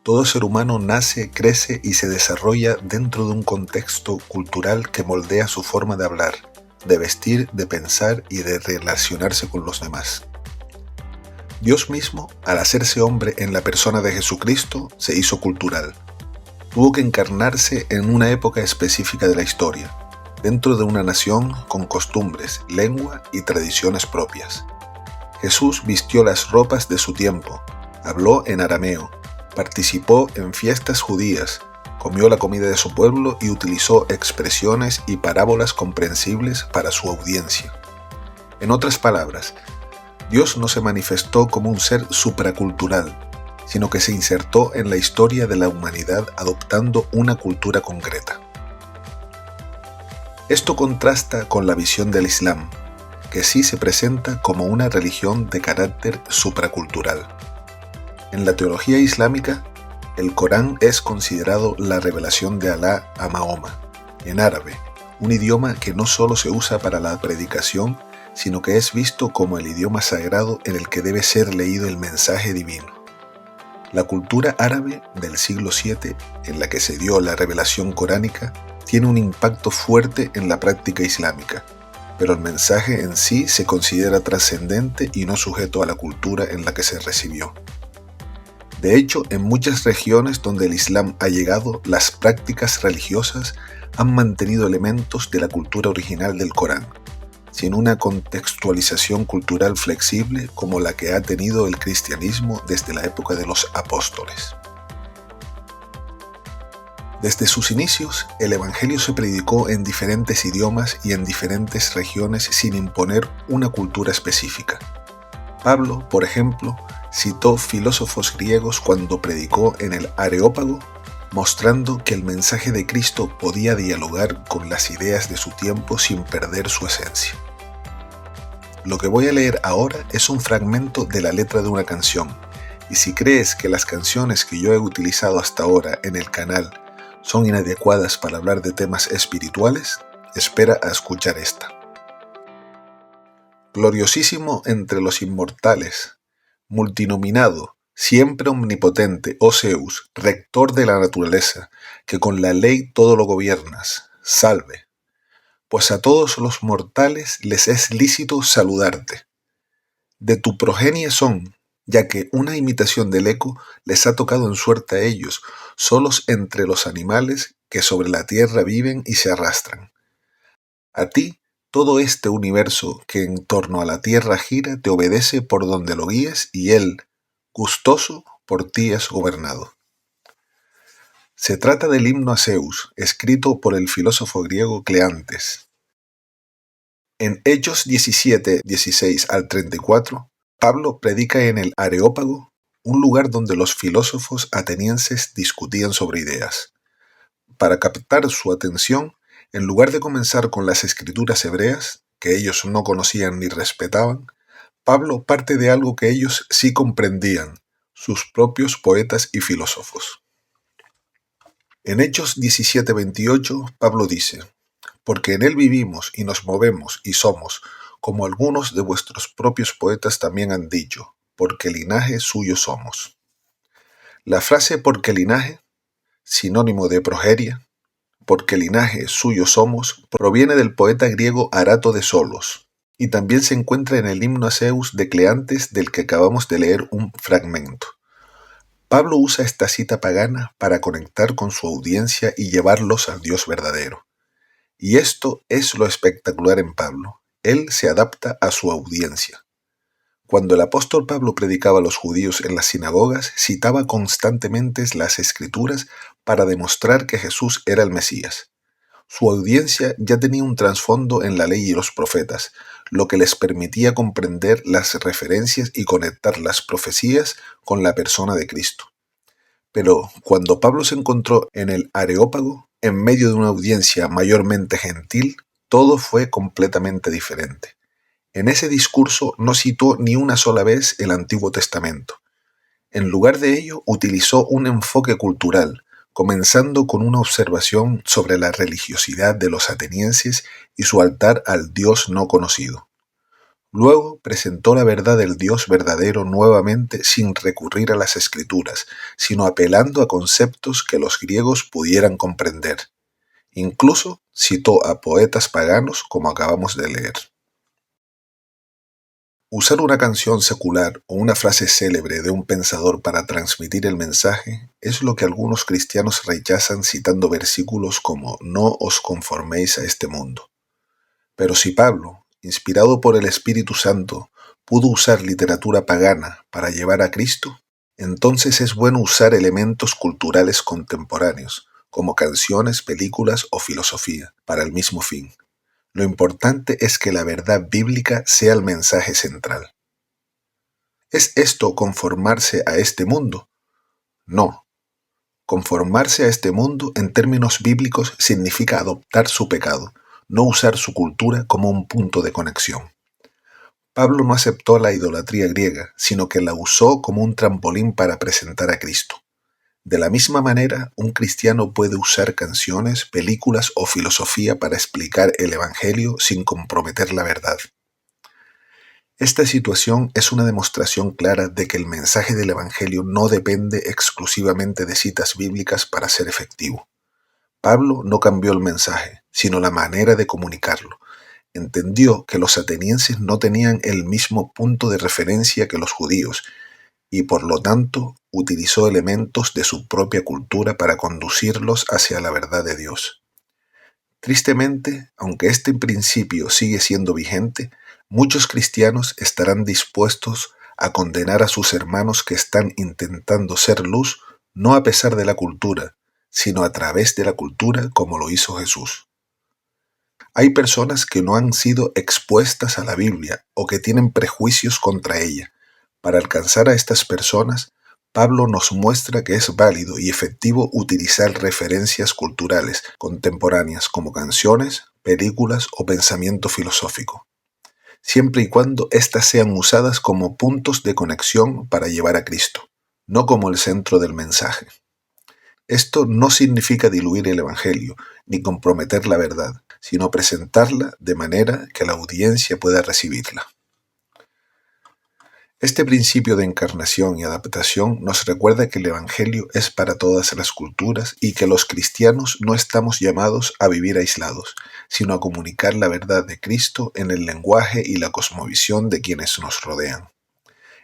Todo ser humano nace, crece y se desarrolla dentro de un contexto cultural que moldea su forma de hablar, de vestir, de pensar y de relacionarse con los demás. Dios mismo, al hacerse hombre en la persona de Jesucristo, se hizo cultural. Tuvo que encarnarse en una época específica de la historia, dentro de una nación con costumbres, lengua y tradiciones propias. Jesús vistió las ropas de su tiempo, habló en arameo, participó en fiestas judías, comió la comida de su pueblo y utilizó expresiones y parábolas comprensibles para su audiencia. En otras palabras, Dios no se manifestó como un ser supracultural, sino que se insertó en la historia de la humanidad adoptando una cultura concreta. Esto contrasta con la visión del Islam, que sí se presenta como una religión de carácter supracultural. En la teología islámica, el Corán es considerado la revelación de Alá a Mahoma, en árabe, un idioma que no solo se usa para la predicación, sino que es visto como el idioma sagrado en el que debe ser leído el mensaje divino. La cultura árabe del siglo VII, en la que se dio la revelación coránica, tiene un impacto fuerte en la práctica islámica, pero el mensaje en sí se considera trascendente y no sujeto a la cultura en la que se recibió. De hecho, en muchas regiones donde el Islam ha llegado, las prácticas religiosas han mantenido elementos de la cultura original del Corán, sin una contextualización cultural flexible como la que ha tenido el cristianismo desde la época de los apóstoles. Desde sus inicios, el Evangelio se predicó en diferentes idiomas y en diferentes regiones sin imponer una cultura específica. Pablo, por ejemplo, citó filósofos griegos cuando predicó en el Areópago, mostrando que el mensaje de Cristo podía dialogar con las ideas de su tiempo sin perder su esencia. Lo que voy a leer ahora es un fragmento de la letra de una canción, y si crees que las canciones que yo he utilizado hasta ahora en el canal son inadecuadas para hablar de temas espirituales, espera a escuchar esta. Gloriosísimo entre los inmortales, multinominado, siempre omnipotente, oh Zeus, rector de la naturaleza, que con la ley todo lo gobiernas, salve. Pues a todos los mortales les es lícito saludarte. De tu progenie son, ya que una imitación del eco les ha tocado en suerte a ellos, solos entre los animales que sobre la tierra viven y se arrastran. A ti, todo este universo que en torno a la tierra gira te obedece por donde lo guíes y él, gustoso, por ti es gobernado. Se trata del himno a Zeus, escrito por el filósofo griego Cleantes. En Hechos 17, 16 al 34, Pablo predica en el Areópago, un lugar donde los filósofos atenienses discutían sobre ideas. Para captar su atención, en lugar de comenzar con las escrituras hebreas, que ellos no conocían ni respetaban, Pablo parte de algo que ellos sí comprendían, sus propios poetas y filósofos. En Hechos 17:28, Pablo dice: «Porque en él vivimos y nos movemos y somos, como algunos de vuestros propios poetas también han dicho, porque linaje suyo somos». La frase «porque linaje», sinónimo de progeria, porque linaje suyo somos, proviene del poeta griego Arato de Solos, y también se encuentra en el himno a Zeus de Cleantes del que acabamos de leer un fragmento. Pablo usa esta cita pagana para conectar con su audiencia y llevarlos al Dios verdadero. Y esto es lo espectacular en Pablo. Él se adapta a su audiencia. Cuando el apóstol Pablo predicaba a los judíos en las sinagogas, citaba constantemente las escrituras para demostrar que Jesús era el Mesías. Su audiencia ya tenía un trasfondo en la ley y los profetas, lo que les permitía comprender las referencias y conectar las profecías con la persona de Cristo. Pero cuando Pablo se encontró en el Areópago, en medio de una audiencia mayormente gentil, todo fue completamente diferente. En ese discurso no citó ni una sola vez el Antiguo Testamento. En lugar de ello, utilizó un enfoque cultural, comenzando con una observación sobre la religiosidad de los atenienses y su altar al Dios no conocido. Luego presentó la verdad del Dios verdadero nuevamente sin recurrir a las escrituras, sino apelando a conceptos que los griegos pudieran comprender. Incluso citó a poetas paganos como acabamos de leer. Usar una canción secular o una frase célebre de un pensador para transmitir el mensaje es lo que algunos cristianos rechazan citando versículos como "No os conforméis a este mundo". Pero si Pablo, inspirado por el Espíritu Santo, pudo usar literatura pagana para llevar a Cristo, entonces es bueno usar elementos culturales contemporáneos, como canciones, películas o filosofía, para el mismo fin. Lo importante es que la verdad bíblica sea el mensaje central. ¿Es esto conformarse a este mundo? No. Conformarse a este mundo en términos bíblicos significa adoptar su pecado, no usar su cultura como un punto de conexión. Pablo no aceptó la idolatría griega, sino que la usó como un trampolín para presentar a Cristo. De la misma manera, un cristiano puede usar canciones, películas o filosofía para explicar el Evangelio sin comprometer la verdad. Esta situación es una demostración clara de que el mensaje del Evangelio no depende exclusivamente de citas bíblicas para ser efectivo. Pablo no cambió el mensaje, sino la manera de comunicarlo. Entendió que los atenienses no tenían el mismo punto de referencia que los judíos y por lo tanto utilizó elementos de su propia cultura para conducirlos hacia la verdad de Dios. Tristemente, aunque este principio sigue siendo vigente, muchos cristianos estarán dispuestos a condenar a sus hermanos que están intentando ser luz no a pesar de la cultura, sino a través de la cultura como lo hizo Jesús. Hay personas que no han sido expuestas a la Biblia o que tienen prejuicios contra ella. Para alcanzar a estas personas, Pablo nos muestra que es válido y efectivo utilizar referencias culturales contemporáneas como canciones, películas o pensamiento filosófico, siempre y cuando éstas sean usadas como puntos de conexión para llevar a Cristo, no como el centro del mensaje. Esto no significa diluir el Evangelio ni comprometer la verdad, sino presentarla de manera que la audiencia pueda recibirla. Este principio de encarnación y adaptación nos recuerda que el Evangelio es para todas las culturas y que los cristianos no estamos llamados a vivir aislados, sino a comunicar la verdad de Cristo en el lenguaje y la cosmovisión de quienes nos rodean.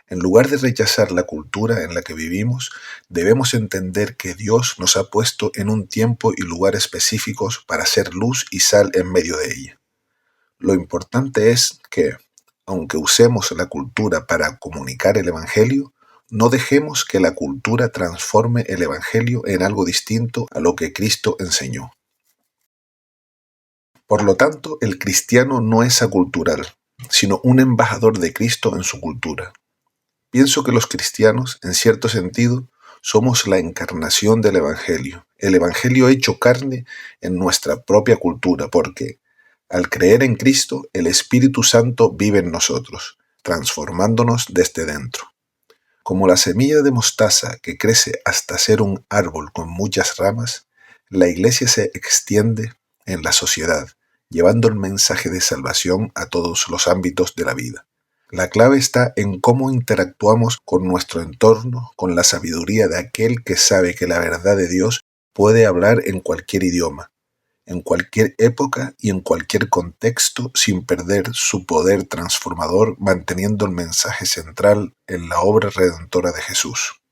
En lugar de rechazar la cultura en la que vivimos, debemos entender que Dios nos ha puesto en un tiempo y lugar específicos para ser luz y sal en medio de ella. Lo importante es que, aunque usemos la cultura para comunicar el Evangelio, no dejemos que la cultura transforme el Evangelio en algo distinto a lo que Cristo enseñó. Por lo tanto, el cristiano no es acultural, sino un embajador de Cristo en su cultura. Pienso que los cristianos, en cierto sentido, somos la encarnación del Evangelio, el Evangelio hecho carne en nuestra propia cultura, porque, al creer en Cristo, el Espíritu Santo vive en nosotros, transformándonos desde dentro. Como la semilla de mostaza que crece hasta ser un árbol con muchas ramas, la Iglesia se extiende en la sociedad, llevando el mensaje de salvación a todos los ámbitos de la vida. La clave está en cómo interactuamos con nuestro entorno, con la sabiduría de aquel que sabe que la verdad de Dios puede hablar en cualquier idioma, en cualquier época y en cualquier contexto sin perder su poder transformador, manteniendo el mensaje central en la obra redentora de Jesús.